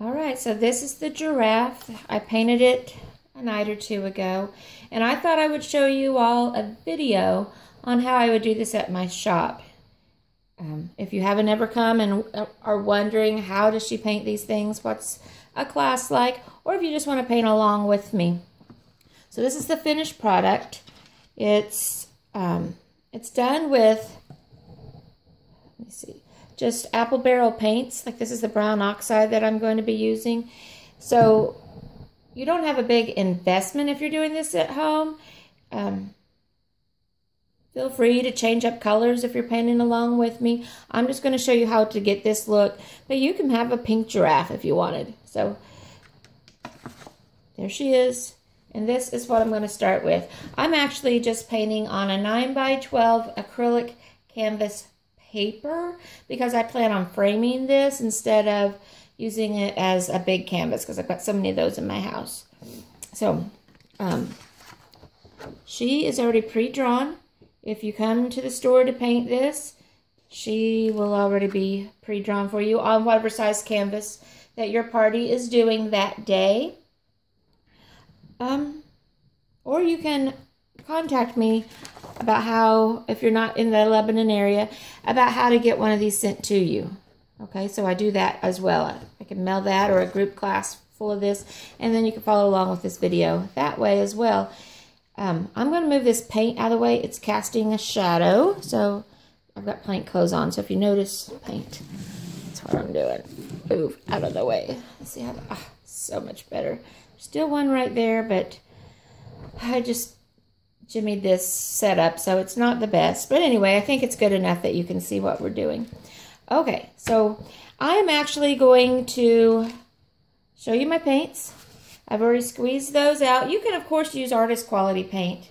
All right, so this is the giraffe. I painted it a night or two ago, and I thought I would show you all a video on how I would do this at my shop. If you haven't ever come and are wondering how does she paint these things, what's a class like, or if you just want to paint along with me. So this is the finished product. It's done with, let me see, just apple barrel paints. Like this is the brown oxide that I'm going to be using. So you don't have a big investment if you're doing this at home. Feel free to change up colors if you're painting along with me. I'm just going to show you how to get this look, but you can have a pink giraffe if you wanted. So there she is, and this is what I'm going to start with. I'm actually just painting on a 9x12 acrylic canvas paper because I plan on framing this instead of using it as a big canvas because I've got so many of those in my house. So she is already pre-drawn. If you come to the store to paint this, she will already be pre-drawn for you on whatever size canvas that your party is doing that day. Or you can contact me about how, if you're not in the Lebanon area, about how to get one of these sent to you. Okay, so I do that as well. I can mail that or a group class full of this, and then you can follow along with this video that way as well. I'm going to move this paint out of the way. It's casting a shadow, so I've got paint clothes on. So if you notice paint, that's what I'm doing. Move out of the way. Let's see how, so much better. Still one right there, but I just jimmied this setup, so it's not the best. But anyway, I think it's good enough that you can see what we're doing. Okay, so I'm actually going to show you my paints. I've already squeezed those out. You can, of course, use artist quality paint.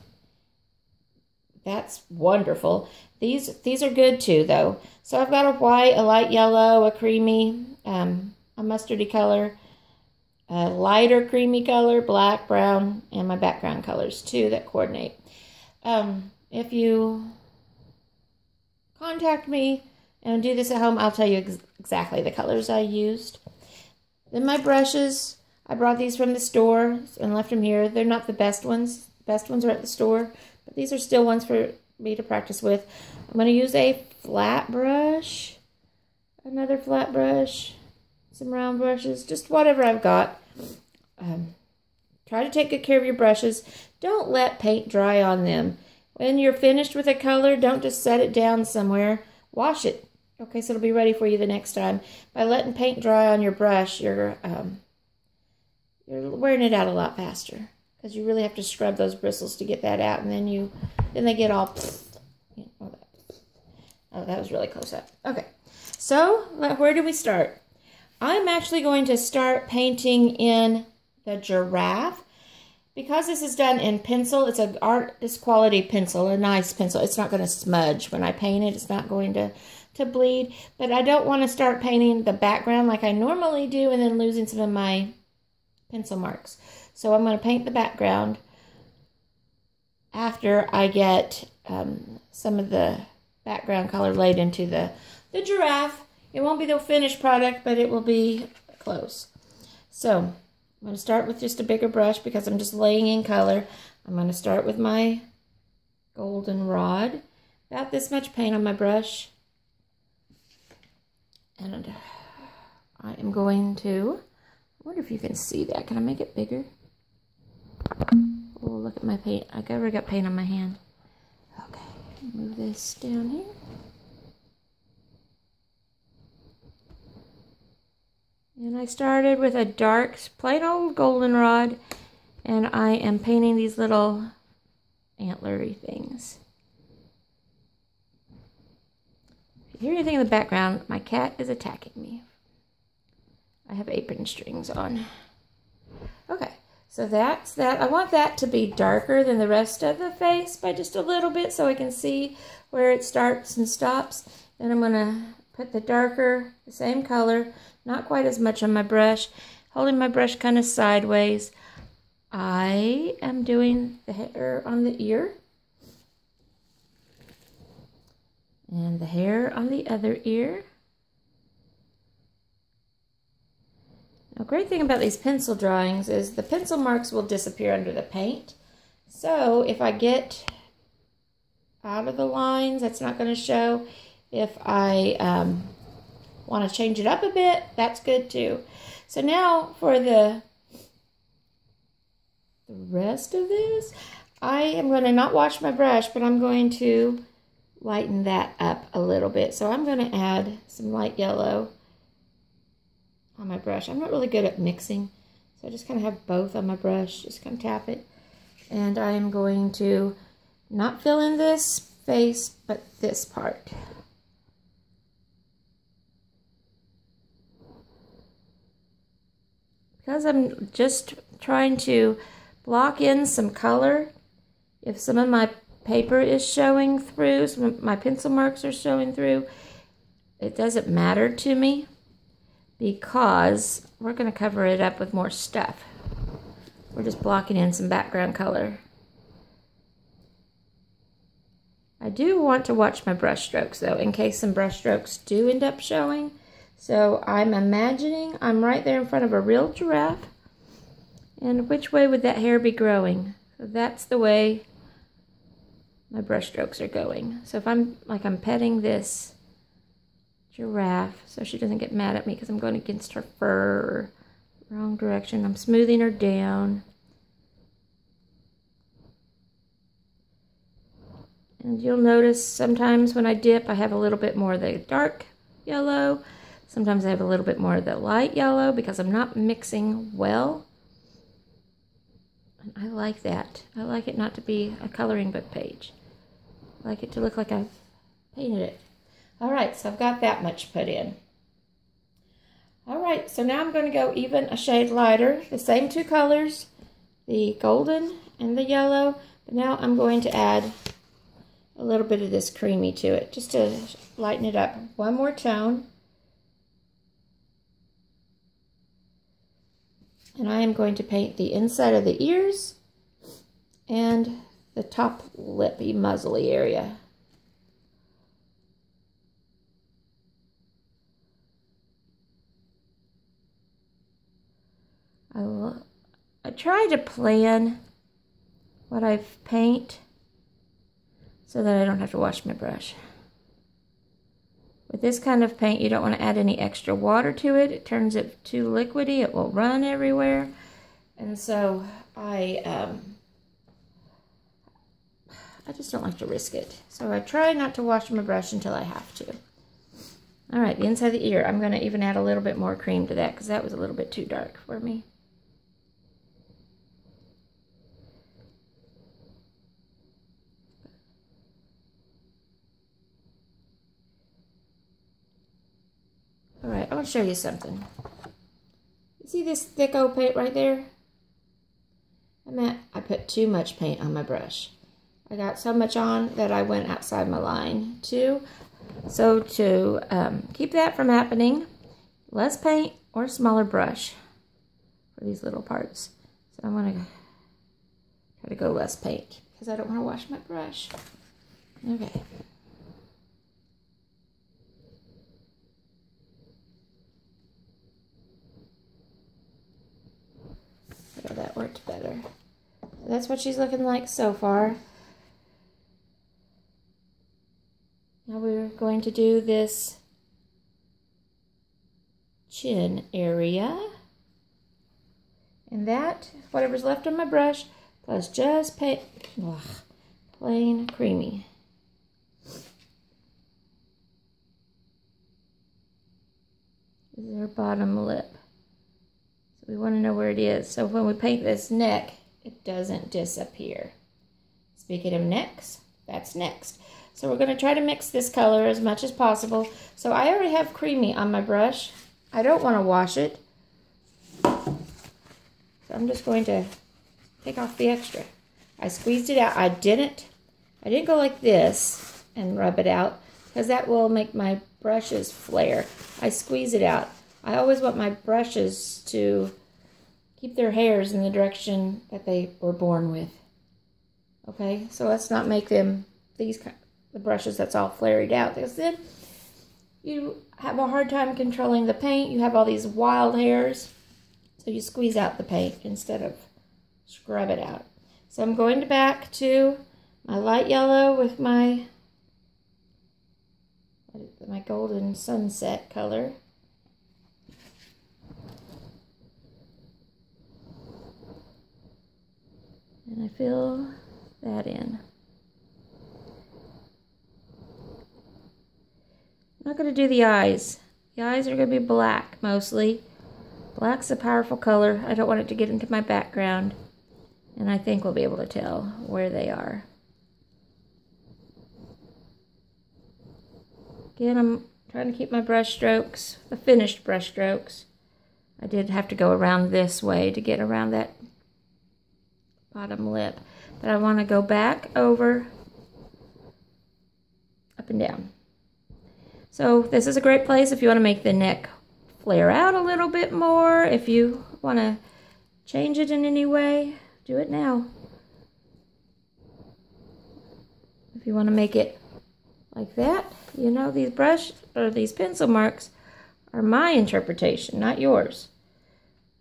That's wonderful. These are good too, though. So I've got a white, a light yellow, a creamy, a mustardy color, a lighter creamy color, black, brown, and my background colors too that coordinate. If you contact me and do this at home, I'll tell you exactly the colors I used. Then my brushes. I brought these from the store and left them here. They're not the best ones. The best ones are at the store, but these are still ones for me to practice with. I'm going to use a flat brush, another flat brush, some round brushes, just whatever I've got. Try to take good care of your brushes. Don't let paint dry on them. When you're finished with a color, don't just set it down somewhere. Wash it. Okay, so it'll be ready for you the next time. By letting paint dry on your brush, you're wearing it out a lot faster because you really have to scrub those bristles to get that out, and then they get all. Oh, that was really close up. Okay, so where do we start? I'm actually going to start painting in the giraffe because this is done in pencil. It's an artist quality pencil, a nice pencil. It's not going to smudge when I paint it. It's not going to bleed, but I don't want to start painting the background like I normally do and then losing some of my pencil marks. So I'm going to paint the background after I get some of the background color laid into the giraffe. It won't be the finished product, but it will be close. So I'm going to start with just a bigger brush because I'm just laying in color. I'm going to start with my goldenrod. About this much paint on my brush. And I am going to, I wonder if you can see that. Can I make it bigger? Oh, look at my paint. I already got paint on my hand. Okay, move this down here. And I started with a dark, plain old goldenrod, and I am painting these little antlery things. If you hear anything in the background, my cat is attacking me. I have apron strings on. Okay, so that's that. I want that to be darker than the rest of the face by just a little bit so I can see where it starts and stops. Then I'm going to put the darker, the same color, not quite as much on my brush, holding my brush kind of sideways. I am doing the hair on the ear and the hair on the other ear. The great thing about these pencil drawings is the pencil marks will disappear under the paint. So if I get out of the lines, that's not going to show. If I want to change it up a bit, that's good too. So now for the rest of this, I am going to not wash my brush, but I'm going to lighten that up a little bit. So I'm going to add some light yellow on my brush. I'm not really good at mixing, so I just kind of have both on my brush. Just kind of tap it. And I am going to not fill in this face, but this part. Because I'm just trying to block in some color, if some of my paper is showing through, some of my pencil marks are showing through, it doesn't matter to me because we're going to cover it up with more stuff. We're just blocking in some background color. I do want to watch my brush strokes though, in case some brush strokes do end up showing. So I'm imagining I'm right there in front of a real giraffe. And which way would that hair be growing? So that's the way my brush strokes are going. So if I'm petting this giraffe so she doesn't get mad at me because I'm going against her fur, wrong direction, I'm smoothing her down. And you'll notice sometimes when I dip, I have a little bit more of the dark yellow. Sometimes I have a little bit more of the light yellow because I'm not mixing well. And I like that. I like it not to be a coloring book page. I like it to look like I've painted it. All right, so I've got that much put in. All right, so now I'm going to go even a shade lighter. The same two colors, the golden and the yellow. But now I'm going to add a little bit of this creamy to it, just to lighten it up. One more tone. And I am going to paint the inside of the ears and the top lippy, muzzly area. I try to plan what I paint so that I don't have to wash my brush. With this kind of paint, you don't want to add any extra water to it. It turns it too liquidy. It will run everywhere. And so I just don't like to risk it. So I try not to wash my brush until I have to. All right, the inside of the ear. I'm going to even add a little bit more cream to that because that was a little bit too dark for me. All right, I want to show you something. You see this thick old paint right there? I put too much paint on my brush. I got so much on that I went outside my line too. So to keep that from happening, less paint or smaller brush for these little parts. So I'm going to try to go less paint because I don't want to wash my brush. Okay. So that worked better. So that's what she's looking like so far. Now we're going to do this chin area. And that, whatever's left on my brush, plus just plain creamy. This is her bottom lip. So we want to know where it is. So when we paint this neck, it doesn't disappear. Speaking of necks, that's next. So we're going to try to mix this color as much as possible. So I already have creamy on my brush. I don't want to wash it. So I'm just going to take off the extra. I squeezed it out. I didn't go like this and rub it out because that will make my brushes flare. I squeeze it out. I always want my brushes to keep their hairs in the direction that they were born with. Okay, so let's not make them the brushes that's all flared out, because then you have a hard time controlling the paint. You have all these wild hairs. So you squeeze out the paint instead of scrub it out. So I'm going back to my light yellow with my golden sunset color. And I fill that in. I'm not going to do the eyes. The eyes are going to be black mostly. Black's a powerful color. I don't want it to get into my background. And I think we'll be able to tell where they are. Again, I'm trying to keep my brush strokes, the finished brush strokes. I did have to go around this way to get around that bottom lip. But I want to go back over, up and down. So this is a great place if you want to make the neck flare out a little bit more. If you want to change it in any way, do it now. If you want to make it like that, you know, these brush or these pencil marks are my interpretation, not yours.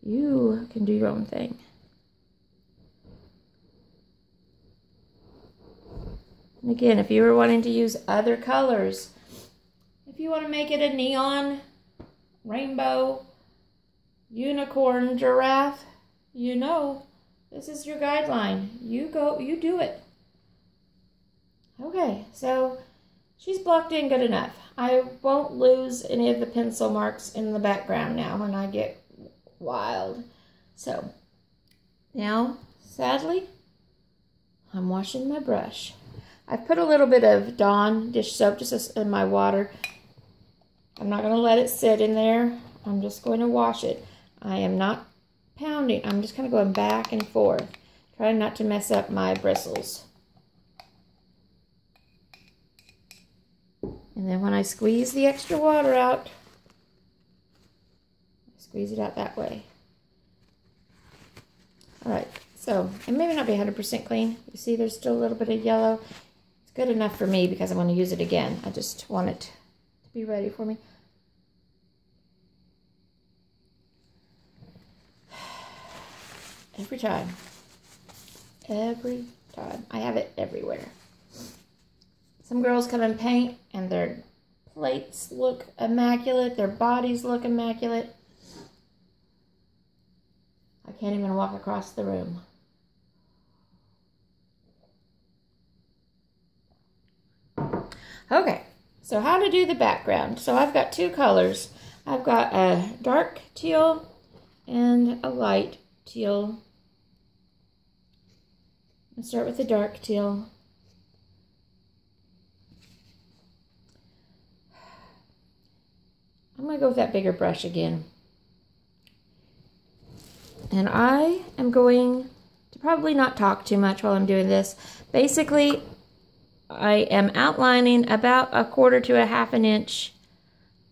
You can do your own thing. And again, if you were wanting to use other colors, if you want to make it a neon, rainbow, unicorn, giraffe, you know, this is your guideline. You go, you do it. Okay, so she's blocked in good enough. I won't lose any of the pencil marks in the background now when I get wild. So now, sadly, I'm washing my brush. I've put a little bit of Dawn dish soap just in my water. I'm not going to let it sit in there. I'm just going to wash it. I am not pounding. I'm just kind of going back and forth, trying not to mess up my bristles. And then when I squeeze the extra water out, I squeeze it out that way. All right, so it may not be 100% clean. You see there's still a little bit of yellow. It's good enough for me because I'm going to use it again. I just want it to be ready for me. Every time. Every time. I have it everywhere. Some girls come and paint and their plates look immaculate. Their bodies look immaculate. I can't even walk across the room. Okay, so how to do the background. So I've got two colors. I've got a dark teal and a light teal. Let's start with the dark teal. I'm going to go with that bigger brush again. And I am going to probably not talk too much while I'm doing this. Basically, I am outlining about 1/4 to 1/2 inch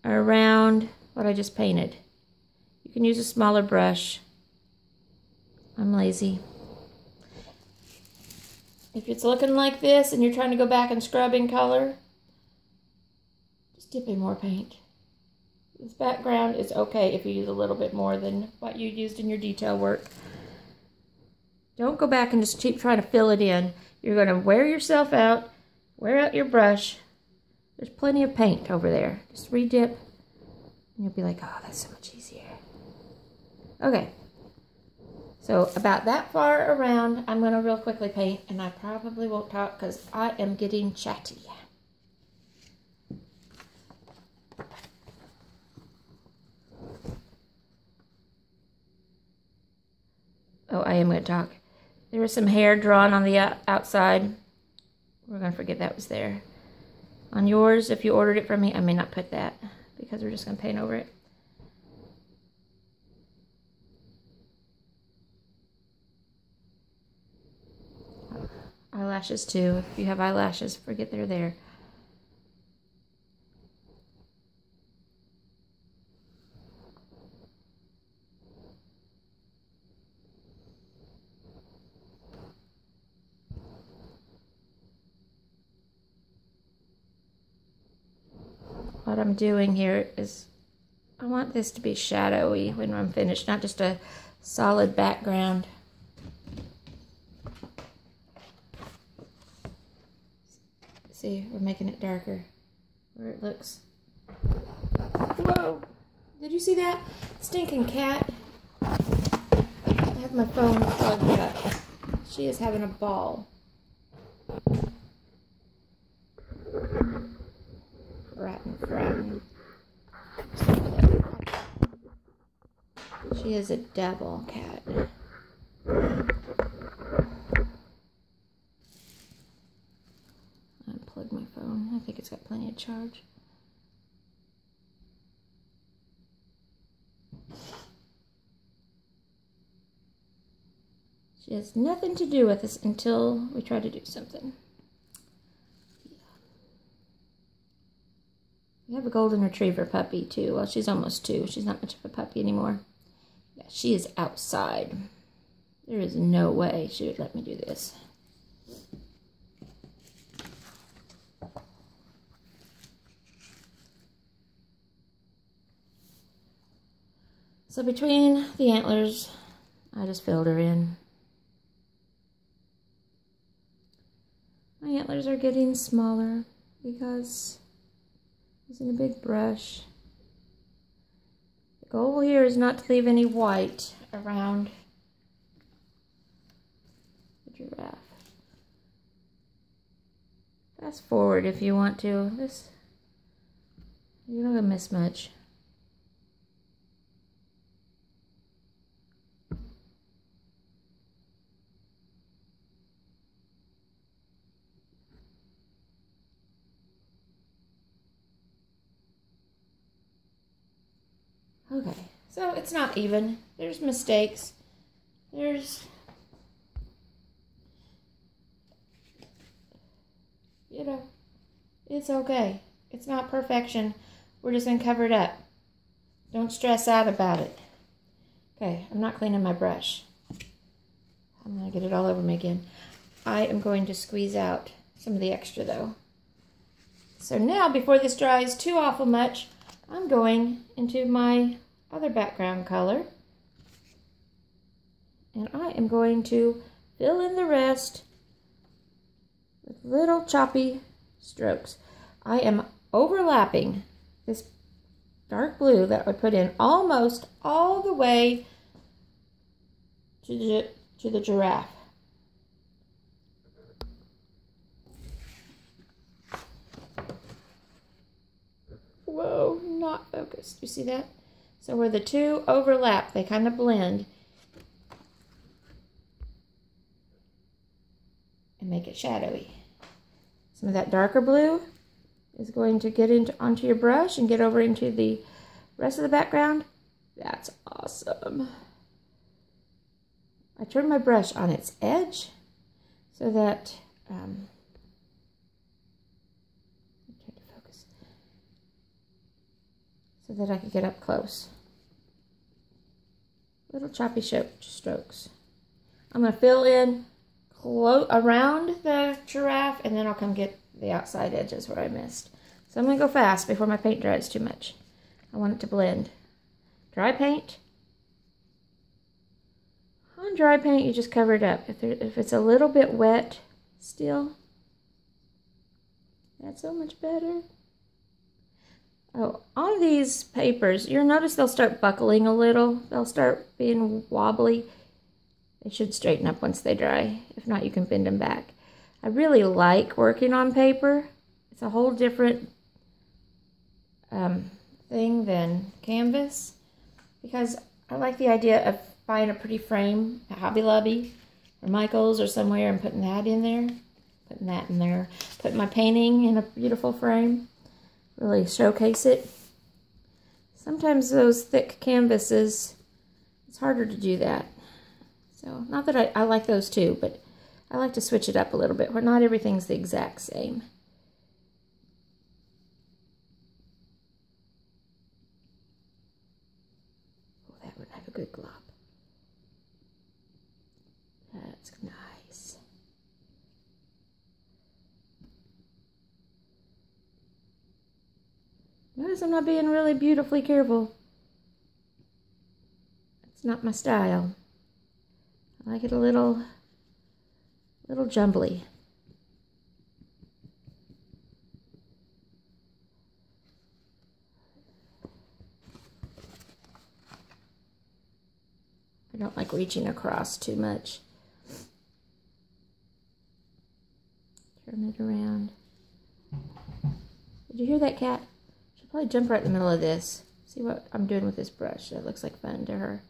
around what I just painted. You can use a smaller brush. I'm lazy. If it's looking like this and you're trying to go back and scrub in color, just dip in more paint. This background is okay if you use a little bit more than what you used in your detail work. Don't go back and just keep trying to fill it in. You're going to wear yourself out. Wear out your brush. There's plenty of paint over there. Just re-dip and you'll be like, oh, that's so much easier. Okay. So about that far around, I'm going to real quickly paint, and I probably won't talk because I am getting chatty. Oh, I am going to talk. There was some hair drawn on the outside. We're going to forget that was there. On yours, if you ordered it from me, I may not put that because we're just going to paint over it. Eyelashes too. If you have eyelashes, forget they're there. What I'm doing here is I want this to be shadowy when I'm finished, not just a solid background. See, we're making it darker where it looks. Whoa! Did you see that? Stinking cat. I have my phone plugged up. She is having a ball. Rotten. She is a devil cat. Unplug my phone. I think it's got plenty of charge. She has nothing to do with us until we try to do something. We have a golden retriever puppy too. Well, she's almost 2. She's not much of a puppy anymore. Yeah, she is outside. There is no way she would let me do this. So between the antlers, I just filled her in. My antlers are getting smaller because I'm using a big brush. The goal here is not to leave any white around the giraffe. Fast forward if you want to. You're not gonna miss much. Okay, so it's not even. There's mistakes. There's, you know, it's okay. It's not perfection. We're just gonna cover it up. Don't stress out about it. Okay, I'm not cleaning my brush. I'm gonna get it all over me again. I am going to squeeze out some of the extra though. So now, before this dries too awful much, I'm going into my other background color. And I am going to fill in the rest with little choppy strokes. I am overlapping this dark blue that I put in almost all the way to the giraffe. Whoa, not focused. You see that? So where the two overlap, they kind of blend and make it shadowy. Some of that darker blue is going to get onto your brush and get over into the rest of the background. That's awesome. I turn my brush on its edge so that so that I could get up close. Little choppy strokes. I'm going to fill in around the giraffe, and then I'll come get the outside edges where I missed. So I'm going to go fast before my paint dries too much. I want it to blend. Dry paint. On dry paint, you just cover it up. If it's a little bit wet still, that's so much better. Oh, on these papers, you'll notice they'll start buckling a little. They'll start being wobbly. They should straighten up once they dry. If not, you can bend them back. I really like working on paper. It's a whole different thing than canvas, because I like the idea of buying a pretty frame at Hobby Lobby or Michael's or somewhere and putting that in there. Put my painting in a beautiful frame. Really showcase it. Sometimes those thick canvases, it's harder to do that. So, not that I like those too, but I like to switch it up a little bit where not everything's the exact same. Oh, that would have a good glop. That's nice. Notice I'm not being really beautifully careful. It's not my style. I like it a little jumbly. I don't like reaching across too much. Turn it around. Did you hear that cat? She'll probably jump right in the middle of this. See what I'm doing with this brush. That looks like fun to her.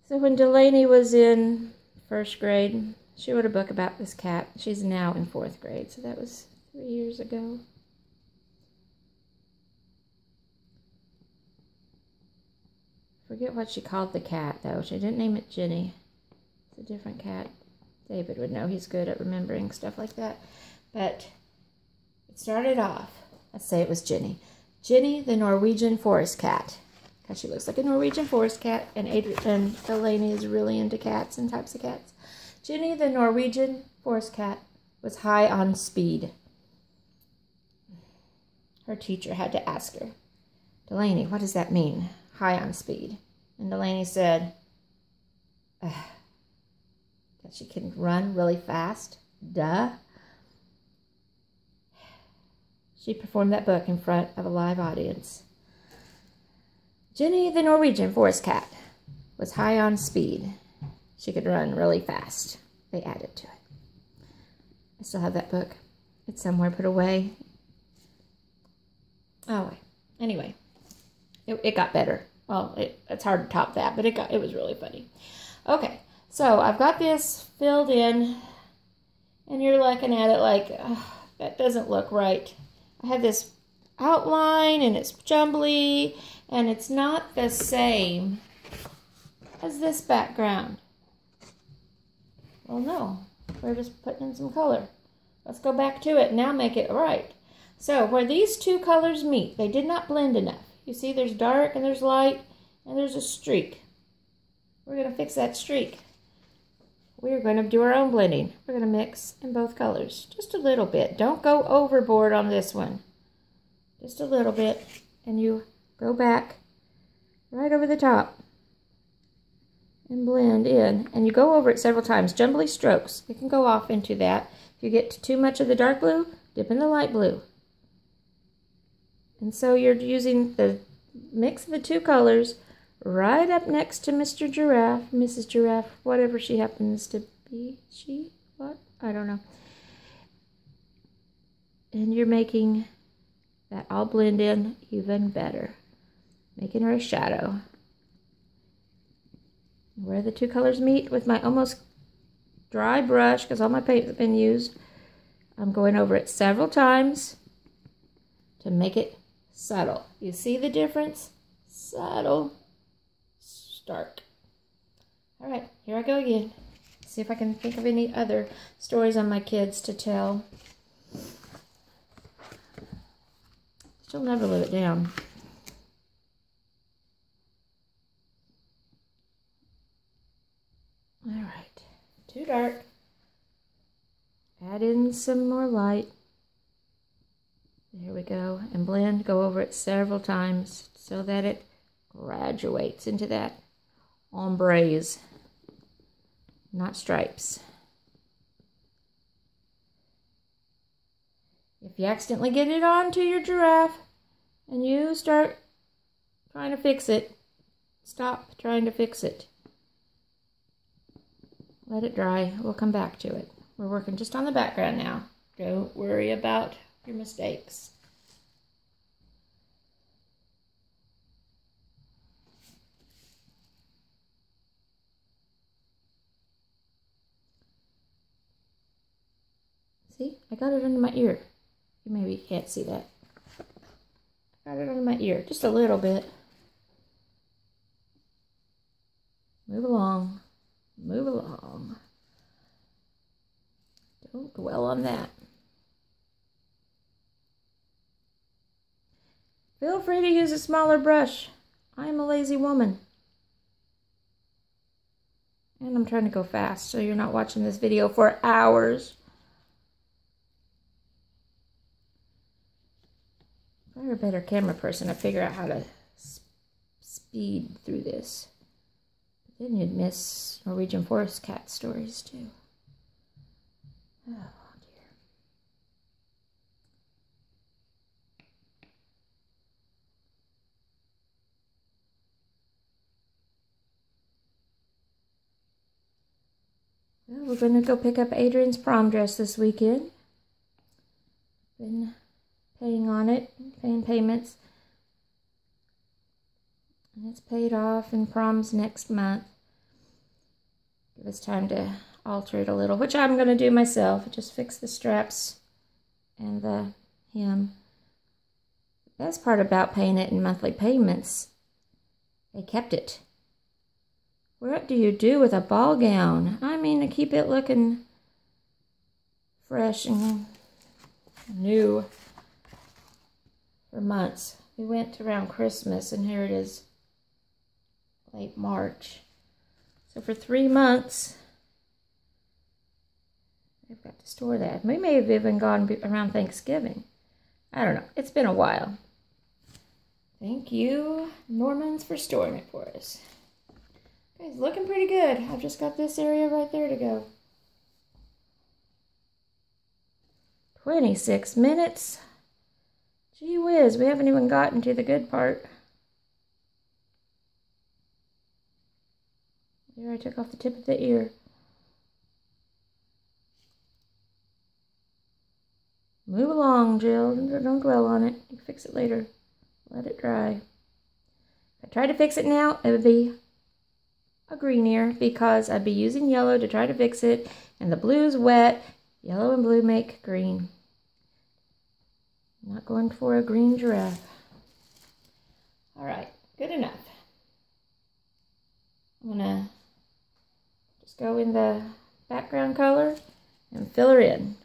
So when Delaney was in 1st grade, she wrote a book about this cat. She's now in 4th grade, so that was 3 years ago. Forget what she called the cat, though. She didn't name it Jenny. It's a different cat. David would know. He's good at remembering stuff like that. But it started off, let's say it was Jenny. Jenny, the Norwegian forest cat. Because she looks like a Norwegian forest cat, and Delaney is really into cats and types of cats. Jenny, the Norwegian forest cat, was high on speed. Her teacher had to ask her, Delaney, what does that mean, high on speed? And Delaney said, that she can run really fast. Duh. She performed that book in front of a live audience. Jenny, the Norwegian forest cat, was high on speed. She could run really fast. They added to it. I still have that book. It's somewhere put away. Oh, anyway, it got better. Well, it's hard to top that, but it was really funny. Okay, so I've got this filled in, and you're looking at it like, oh, that doesn't look right. I have this outline, and it's jumbly, and it's not the same as this background. Well, no, we're just putting in some color. Let's go back to it and now make it right. So where these two colors meet, they did not blend enough. You see there's dark and there's light and there's a streak. We're going to fix that streak. We're going to do our own blending. We're going to mix in both colors just a little bit. Don't go overboard on this one. Just a little bit, and you go back right over the top and blend in, and you go over it several times. Jumbly strokes. You can go off into that. If you get too much of the dark blue, dip in the light blue. And so you're using the mix of the two colors right up next to Mr. Giraffe, Mrs. Giraffe, whatever she happens to be. She? What? I don't know. And you're making that all blend in even better. Making her a shadow. Where the two colors meet with my almost dry brush, because all my paint has been used, I'm going over it several times to make it subtle. You see the difference? Subtle. Stark. All right, here I go again. See if I can think of any other stories on my kids to tell. She'll never live it down. All right, too dark. Add in some more light. There we go. And blend, go over it several times so that it graduates into that ombres, not stripes. If you accidentally get it onto your giraffe and you start trying to fix it, stop trying to fix it. Let it dry. We'll come back to it. We're working just on the background now. Don't worry about your mistakes. See, I got it under my ear. You maybe can't see that. I got it under my ear, just a little bit. Move along. Move along. Don't dwell on that. Feel free to use a smaller brush. I am a lazy woman. And I'm trying to go fast, so you're not watching this video for hours. If I were a better camera person, I'd figure out how to speed through this. But then you'd miss Norwegian forest cat stories too. Oh dear. Well, we're going to go pick up Adrian's prom dress this weekend. Been paying on it, paying payments. And it's paid off, and prom's next month. Give us time to alter it a little, which I'm going to do myself. Just fix the straps and the hem. The best part about paying it in monthly payments, they kept it. What do you do with a ball gown? I mean, to keep it looking fresh and new for months. We went around Christmas, and here it is late March. So for 3 months, I've got to store that. We may have even gone around Thanksgiving. I don't know. It's been a while. Thank you, Normans, for storing it for us. Okay, it's looking pretty good. I've just got this area right there to go. 26 minutes. Gee whiz, we haven't even gotten to the good part. There, I took off the tip of the ear. Move along, Jill. Don't dwell on it. You can fix it later. Let it dry. If I tried to fix it now, it would be a green ear, because I'd be using yellow to try to fix it, and the blue's wet. Yellow and blue make green. I'm not going for a green giraffe. All right, good enough. I'm gonna just go in the background color and fill her in.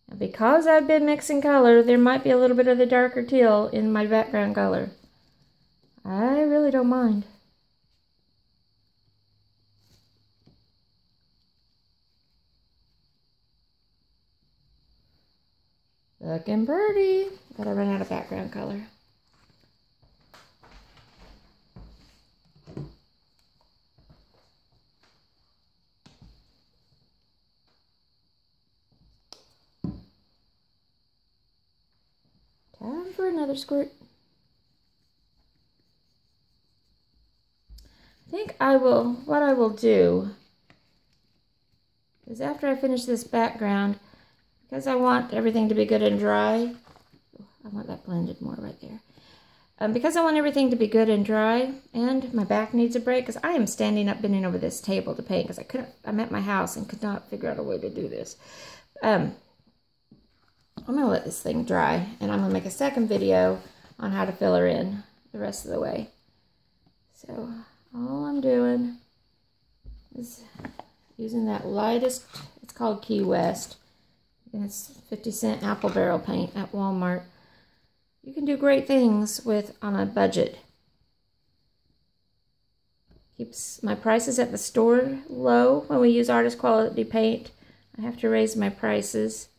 Now, because I've been mixing color, there might be a little bit of the darker teal in my background color. I really don't mind. Looking pretty. Gotta run out of background color. Time for another squirt. I think what I will do is, after I finish this background, because I want everything to be good and dry, I want that blended more right there. Because I want everything to be good and dry, and my back needs a break, because I am standing up, bending over this table to paint, because I'm at my house and could not figure out a way to do this. I'm going to let this thing dry, and I'm going to make a second video on how to fill her in the rest of the way. So all I'm doing is using that lightest, it's called Key West. And it's 50-cent apple barrel paint at Walmart. You can do great things on a budget. Keeps my prices at the store low. When we use artist quality paint, I have to raise my prices.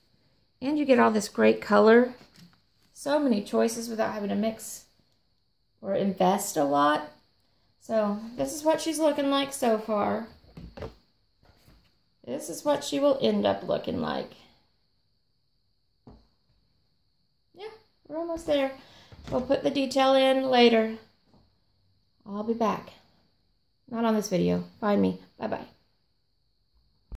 And you get all this great color. So many choices without having to mix or invest a lot. So this is what she's looking like so far. This is what she will end up looking like. Yeah, we're almost there. We'll put the detail in later. I'll be back. Not on this video. Find me. Bye-bye.